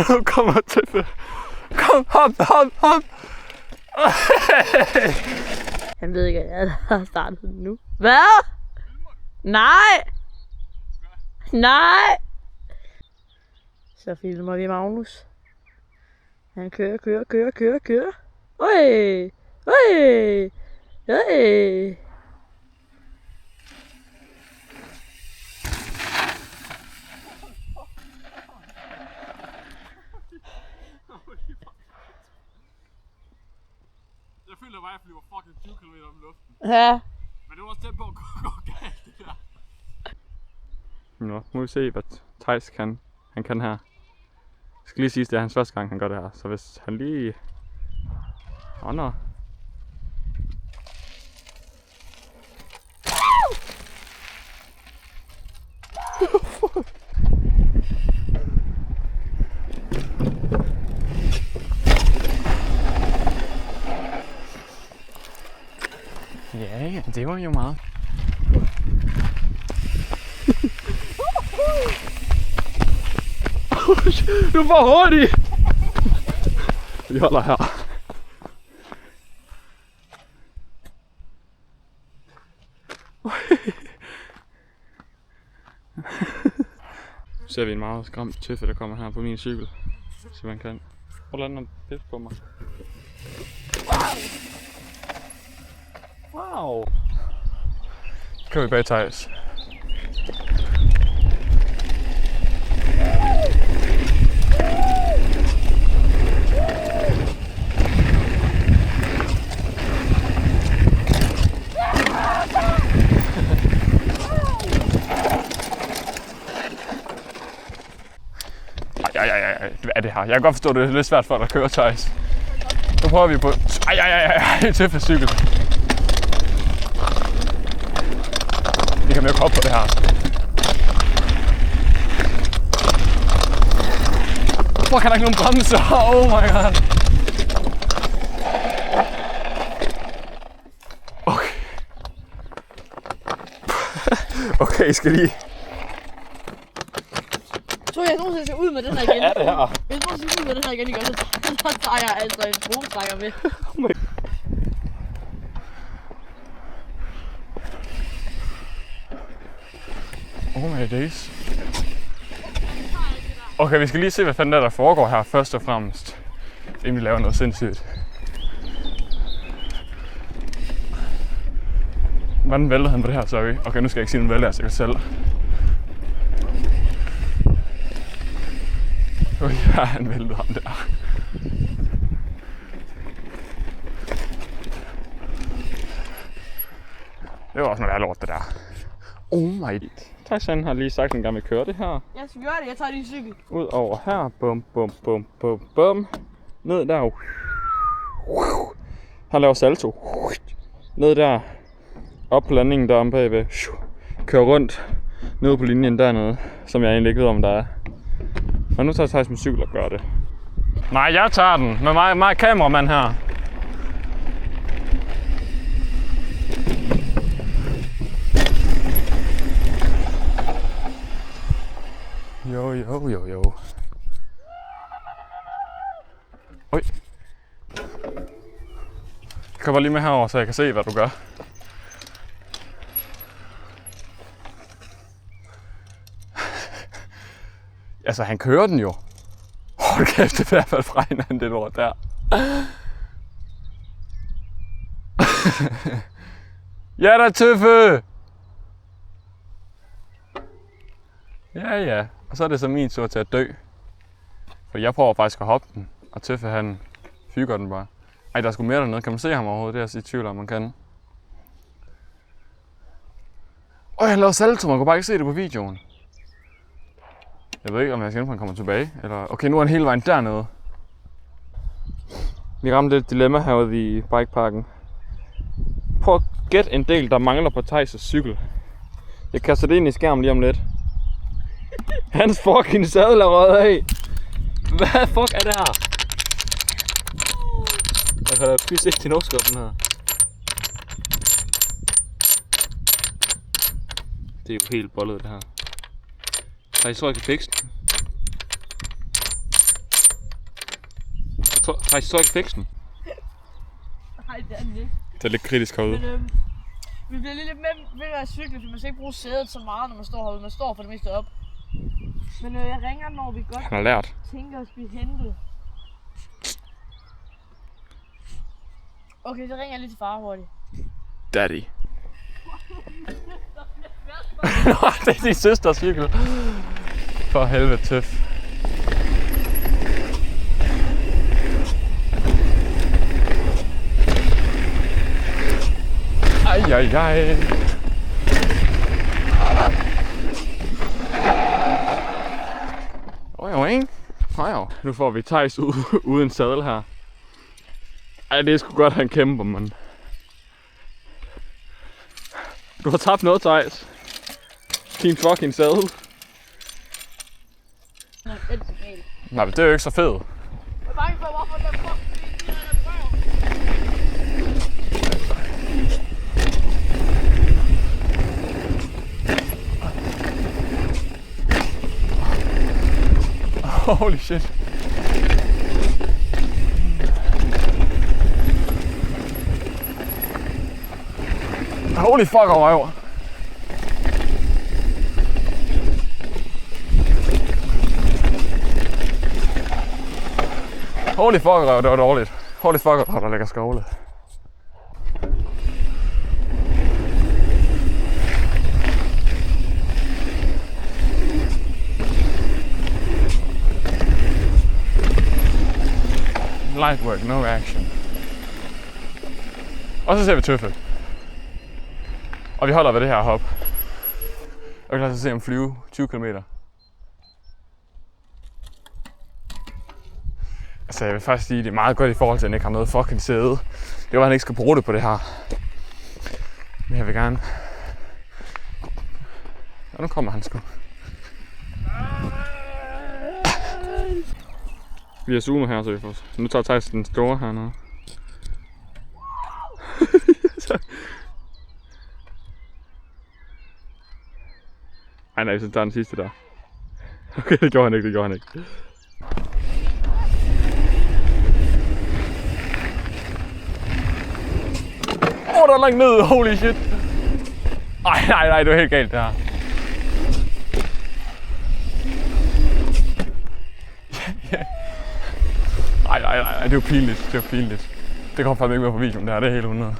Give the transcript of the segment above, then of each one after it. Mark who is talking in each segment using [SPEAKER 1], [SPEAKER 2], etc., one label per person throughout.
[SPEAKER 1] Nu kommer Tøffe. Kom, hop.
[SPEAKER 2] Han ved ikke, at jeg har startet nu. Hvad? Nej! Nej! Så filmer vi Magnus. Han kører. Øj!
[SPEAKER 1] Jeg føler bare, at jeg flyver fucking 20 km om luften.
[SPEAKER 2] Ja.
[SPEAKER 1] Men det var også tæt på at gå galt, det der. Nå, må vi se, hvad Theis han kan her. Jeg skal lige sige, at det er hans første gang, han gør det her. Så hvis han lige... Nå. Ja, det var jo meget. Du er for hurtig! Vi holder her. Nu ser vi en meget skræmt Tøffe, der kommer her på min cykel. Så man kan. Hvor lander den pis på mig? Wow! Så kan vi bag Theis. Hvad er det her? Jeg kan godt forstå, at det er lidt svært for dig at køre, Theis. Nu prøver vi på... Tøffe cykel. Vi kan jo ikke hoppe på det her. Hvorfor kan der ikke nogen bremser? Oh my god. Okay. Okay, I skal lige...
[SPEAKER 2] Så jeg nogensinde skal ud med den her igen.
[SPEAKER 1] Hvad er det her?
[SPEAKER 2] Jeg tror, jeg skal ud med den her igen, så tager jeg altså en brugstrækker med.
[SPEAKER 1] Oh my days. Okay, vi skal lige se, hvad fanden der foregår her først og fremmest. Inden vi laver noget sindssygt. Hvordan væltede han på det her, sorry? Okay, nu skal jeg ikke sige noget vælter, så jeg kan selv. Ja, han væltede ham der. Det var også noget værre lort, det der. Oh my. Theis har lige sagt, at han gerne vil køre det her.
[SPEAKER 2] Jeg skal gøre det, jeg tager din cykel.
[SPEAKER 1] Ud over her. Bum. Ned der. Han laver salto. Ned der. Op på landingen deromme bagved. Kører rundt. Ned på linjen dernede. Som jeg egentlig ikke ved, om der er. Og nu tager Theis min cykel og gør det. Nej, jeg tager den. Med mig kameramand her. Jo. Oj. Jeg kommer lige med herover, så jeg kan se, hvad du gør. Altså, han kører den jo. Hold kæft, det er i hvert fald fra hinanden, det lort der. Ja da, Tøffe! Ja. Og så er det så min tur til at dø. For jeg prøver faktisk at hoppe den, og Tøffe han fyger den bare. Ej, der er sgu mere dernede. Kan man se ham overhovedet? Det er jeg i tvivl om, man kan. Han lavede salto, man kunne bare ikke se det på videoen. Jeg ved ikke, om jeg skal han kommer tilbage. Eller... Okay, nu er han hele vejen dernede. Vi ramte lidt dilemma herude i bikeparken. Prøv at gætte en del, der mangler på Theis' cykel. Jeg kaster det ind i skærmen lige om lidt. Hans fucking sadel er røget af. Hvad fuck er det her? Jeg har fysisk ikke til noskubben her. Det er jo helt bollet, det her. Har I så ikke fiksen? Har I så ikke fiksen?
[SPEAKER 2] Nej, det er den ikke.
[SPEAKER 1] Det er lidt kritisk herude.
[SPEAKER 2] Men vi bliver lidt med at være cykle, for man skal ikke bruge sædet så meget, når man står herude. Man står for det meste op. Men jeg ringer, når vi godt
[SPEAKER 1] Han har lært.
[SPEAKER 2] tænker os blive hentet. Okay, så ringer jeg lige til far hurtigt.
[SPEAKER 1] Daddy. Det er din søsters cykel. For helvede tøf. Ej. Wow. Nu får vi Theis uden sadel her. Ej, det er sgu godt, han kæmper, mand. Du har tabt noget, Theis. Din fucking sadel. Nej, men det er jo ikke så fedt.
[SPEAKER 2] Jeg er bange for, hvorfor den fuck
[SPEAKER 1] Holy shit. Holy fuck, røv. Holy fuck, røv, det var dårligt. Holy fuck, røv, der ligger skovle. Light work, no action. Og så ser vi tøffe. Og vi holder ved det her hop. Og vi kan altså se ham flyve 20 km. Altså jeg vil faktisk sige, at det er meget godt i forhold til, at han ikke har noget fucking sæde. Det var, at han ikke skal bruge det på det her. Men jeg vil gerne... Og nu kommer han sgu. Vi har zoomet her, så vi får... Nu tager Theis den store hernede. Nej, så tager den sidste der. Okay, det gjorde han ikke. Der er langt ned, holy shit. Nej, det var helt galt det her. Nej, det var pinligt. Det kommer faktisk ikke med på videoen, det her, det er helt 100.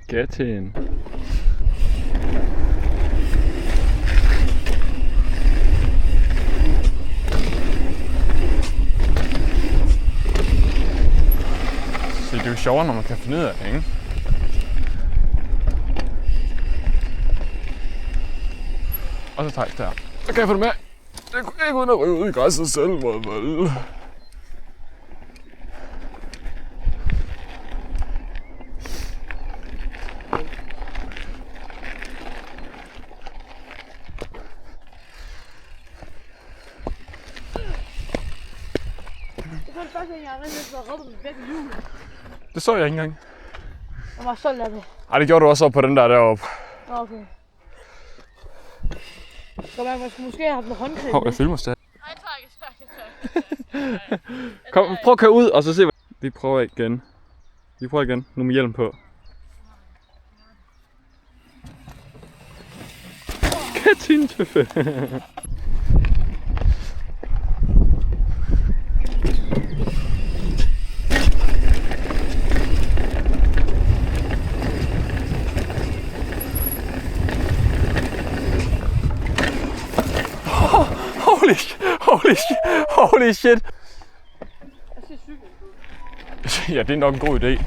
[SPEAKER 1] Get in. Så det er jo sjovere, når man kan finde ud af det, ikke? Og så Theis der. Så kan jeg få det med. Det kunne ikke uden at ryge ud i græsset selv, vel? Det så jeg ikke engang.
[SPEAKER 2] Jeg var stolt af det.
[SPEAKER 1] Ej, det gjorde du også op på den der deroppe.
[SPEAKER 2] Okay. Så man skulle måske have haft en håndklæde.
[SPEAKER 1] Hov, jeg filmer stadig.
[SPEAKER 2] Nej, tak.
[SPEAKER 1] Kom, prøv at køre ud, og så se hvad... Vi prøver igen. Nu med hjelm på. Katintøffe. Holy shit. Ja, det er nok en god idé.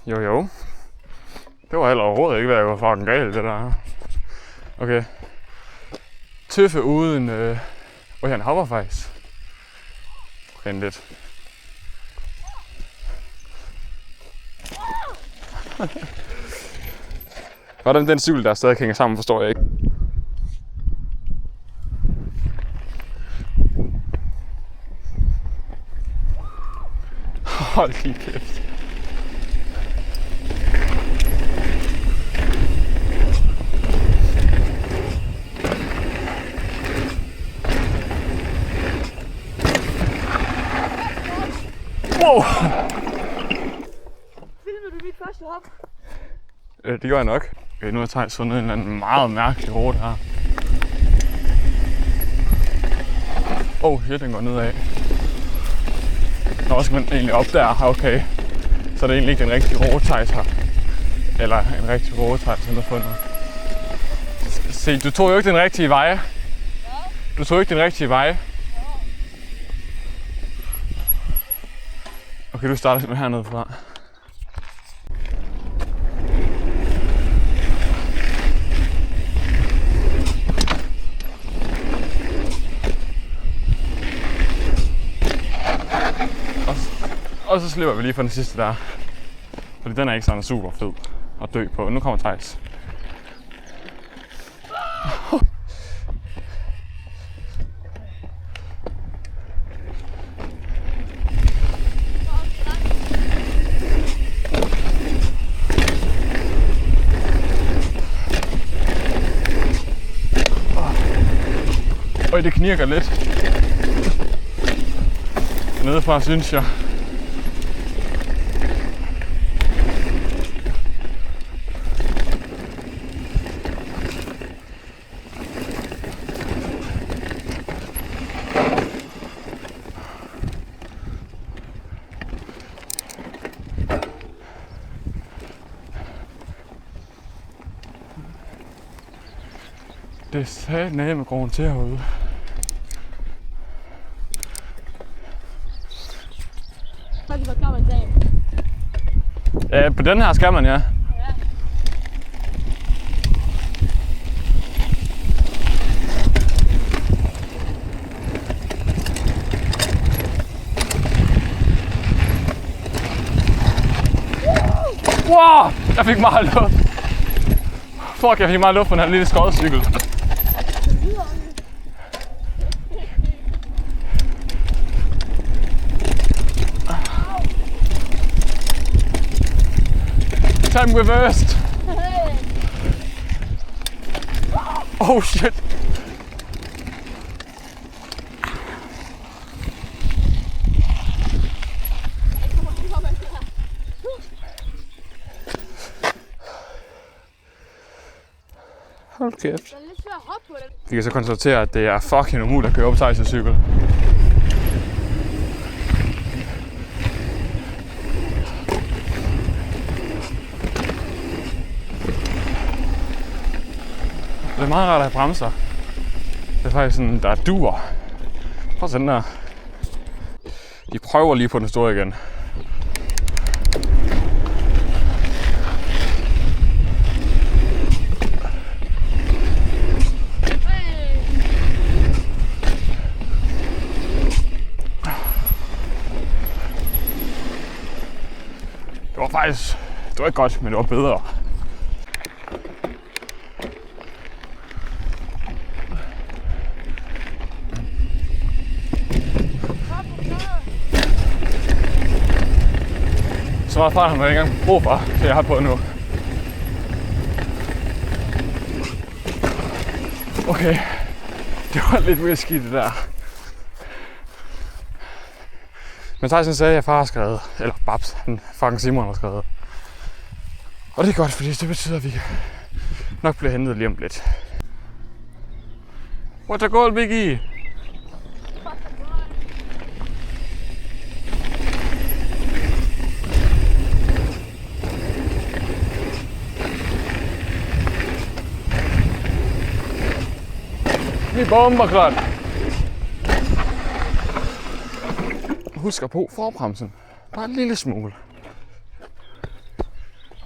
[SPEAKER 1] Jo. Det var heller overhovedet ikke, hvad jeg var fucking galt, det der. Okay. Tøffe uden... han hopper faktisk. Okay, lidt. Hvordan den cykel, der stadig hænger sammen, forstår jeg ikke. Hold lige kæft. Wow!
[SPEAKER 2] Filmede du mit første hop?
[SPEAKER 1] Det gjorde jeg nok. Okay, nu har jeg sådan en eller anden meget mærkelig rute her. Shit, den går nedad. Nå, skal man egentlig op der? Okay. Så er det egentlig ikke den rigtige rute, her. Eller en rigtig rute, som jeg har fundet. Se, du tog jo ikke den rigtige vej. Du tog ikke den rigtige vej. Okay, du starter simpelthen hernede fra. Og så slipper vi lige for den sidste der. Fordi den er ikke sådan super fed at dø på. Nu kommer Theis. Det knirker lidt. Nedefra, synes jeg. Det er satme med grund til herude.
[SPEAKER 2] Så kan man en dag.
[SPEAKER 1] Ja, på den her skal man, ja. Wow! Jeg fik meget luft. Fuck, jeg fik meget luft på den her lille skodcykel. Time reversed. Oh shit. Hold kæft.
[SPEAKER 2] Det er lidt svært at hoppe på det.
[SPEAKER 1] Vi kan så konstatere, at det er fucking umuligt at køre op Theis' cykel. Det er meget rart at have bremser. Det er faktisk sådan, der duer. Prøv sådan der. De prøver lige på den store igen. Det var ikke godt, men det var bedre. Så meget fart har man ikke engang brug for, det jeg har på nu. Okay, det var lidt risky det der. Men Theis sagde, at jeg far har skrevet, eller Babs, han fucking Simon har skrevet. Og det er godt, fordi det betyder, at vi nok bliver hentet lige om lidt. What's a goal, Biggie? Vi bomber klart. Husk at på forbremsen. Bare en lille smule.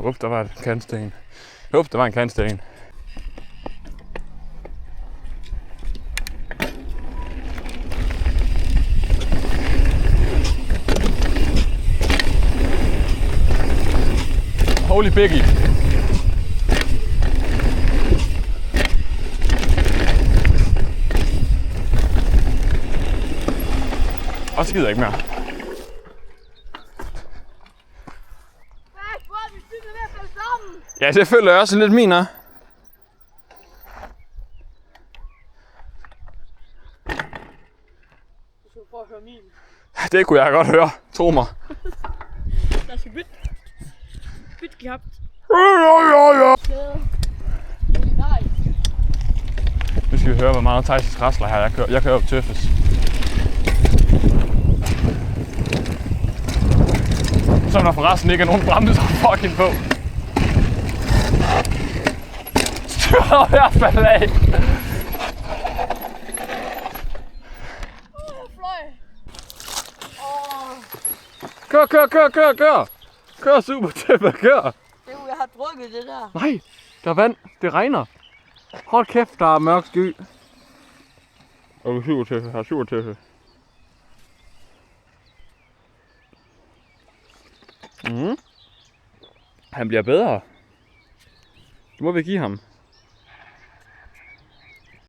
[SPEAKER 1] Der var et kantsten. Der var en kantsten. Holy Biggie. Og så gider jeg ikke mere. Ja, det føler jeg også lidt min her.
[SPEAKER 2] Du skal prøve at høre min.
[SPEAKER 1] Det kunne jeg godt høre, tro mig.
[SPEAKER 2] Der skal bytte. Bytte gehabt.
[SPEAKER 1] Nu skal vi høre, hvor meget Thijs' rasler her. Jeg kører op tøffes. Som der forresten ikke er nogen bremser fucking på. Styr i hvert fald af. Kør. Kør super tæppe, kør.
[SPEAKER 2] Det er jo, jeg har drukket det der.
[SPEAKER 1] Nej, der er vand. Det regner. Hold kæft, der er mørk sky. Og du super tæppe, har super tæppe. Han bliver bedre. Det må vi give ham.